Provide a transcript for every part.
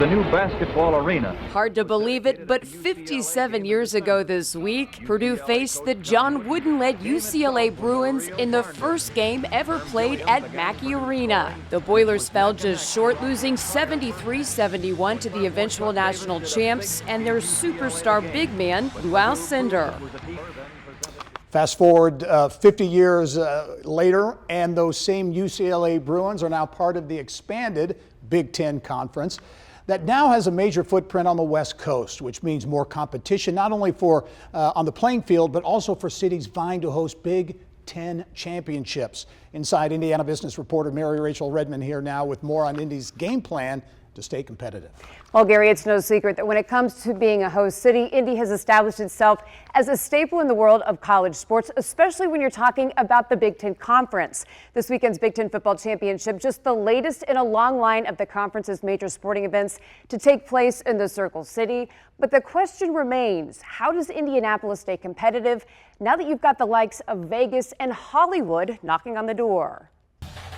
the new basketball arena. Hard to believe it, but 57 years ago this week, Purdue faced the John Wooden-led UCLA Bruins in the first game ever played at Mackey Arena. The Boilers fell just short, losing 73-71 to the eventual national champs and their superstar big man, Lou Cinder. Fast forward 50 years later, and those same UCLA Bruins are now part of the expanded Big Ten Conference that now has a major footprint on the West Coast, which means more competition, not only for on the playing field, but also for cities vying to host Big Ten championships. Inside Indiana business reporter Mary Rachel Redmond here now with more on Indy's game plan to stay competitive. Well, Gary, it's no secret that when it comes to being a host city, Indy has established itself as a staple in the world of college sports, especially when you're talking about the Big Ten Conference. This weekend's Big Ten Football Championship, just the latest in a long line of the conference's major sporting events to take place in the Circle City. But the question remains, how does Indianapolis stay competitive now that you've got the likes of Vegas and Hollywood knocking on the door?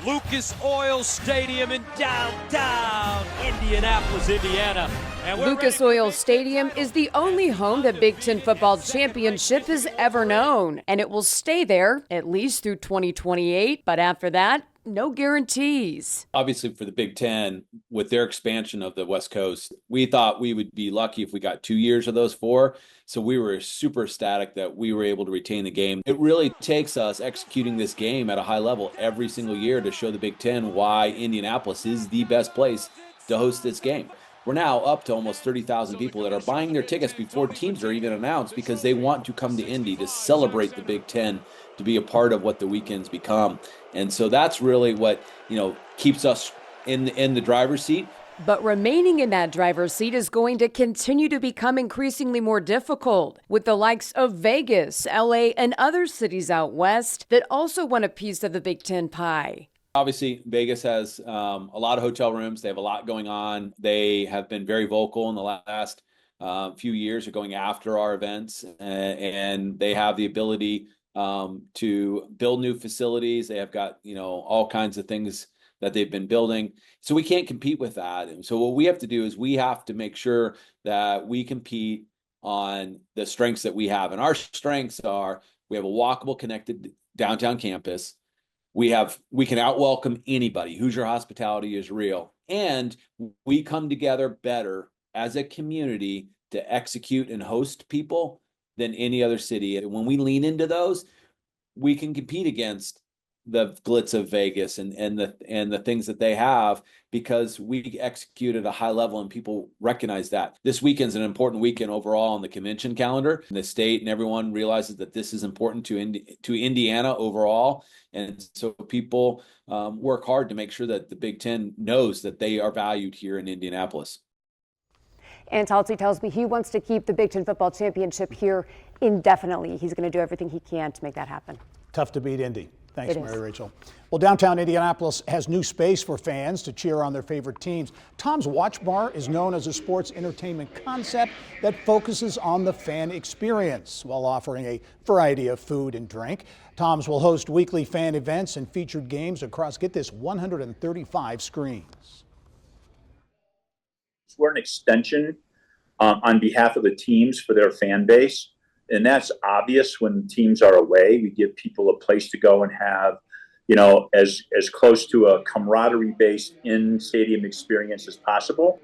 Lucas Oil Stadium in downtown Indianapolis, Indiana. And Lucas Oil Stadium is the only home the Big Ten Football Championship has ever known, and it will stay there at least through 2028. But after that, no guarantees. Obviously, for the Big Ten, with their expansion of the West Coast, we thought we would be lucky if we got 2 years of those 4. So we were super ecstatic that we were able to retain the game. It really takes us executing this game at a high level every single year to show the Big Ten why Indianapolis is the best place to host this game. We're now up to almost 30,000 people that are buying their tickets before teams are even announced because they want to come to Indy to celebrate the Big Ten, to be a part of what the weekends become. And so that's really what, keeps us in the driver's seat. But remaining in that driver's seat is going to continue to become increasingly more difficult, with the likes of Vegas, LA, and other cities out west that also want a piece of the Big Ten pie. Obviously, Vegas has a lot of hotel rooms. They have a lot going on. They have been very vocal in the last few years of going after our events, and they have the ability to build new facilities. They have got, all kinds of things that they've been building. So we can't compete with that. And so what we have to do is we have to make sure that we compete on the strengths that we have. And our strengths are, we have a walkable, connected downtown campus. We can out-welcome anybody. Hoosier hospitality is real. And we come together better as a community to execute and host people than any other city. And when we lean into those, we can compete against the glitz of Vegas and the things that they have, because we execute at a high level and people recognize that. This weekend's an important weekend overall on the convention calendar. The state and everyone realizes that this is important to Indiana overall. And so people work hard to make sure that the Big Ten knows that they are valued here in Indianapolis. And Talty tells me he wants to keep the Big Ten Football Championship here indefinitely. He's going to do everything he can to make that happen. Tough to beat Indy. Thanks, Mary Rachel. Well, downtown Indianapolis has new space for fans to cheer on their favorite teams. Tom's Watch Bar is known as a sports entertainment concept that focuses on the fan experience while offering a variety of food and drink. Tom's will host weekly fan events and featured games across, get this, 135 screens. We're an extension on behalf of the teams for their fan base. And that's obvious when teams are away. We give people a place to go and have, as close to a camaraderie-based in-stadium experience as possible.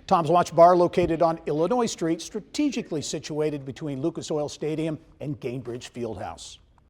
Tom's Watch Bar, located on Illinois Street, strategically situated between Lucas Oil Stadium and Gainbridge Fieldhouse.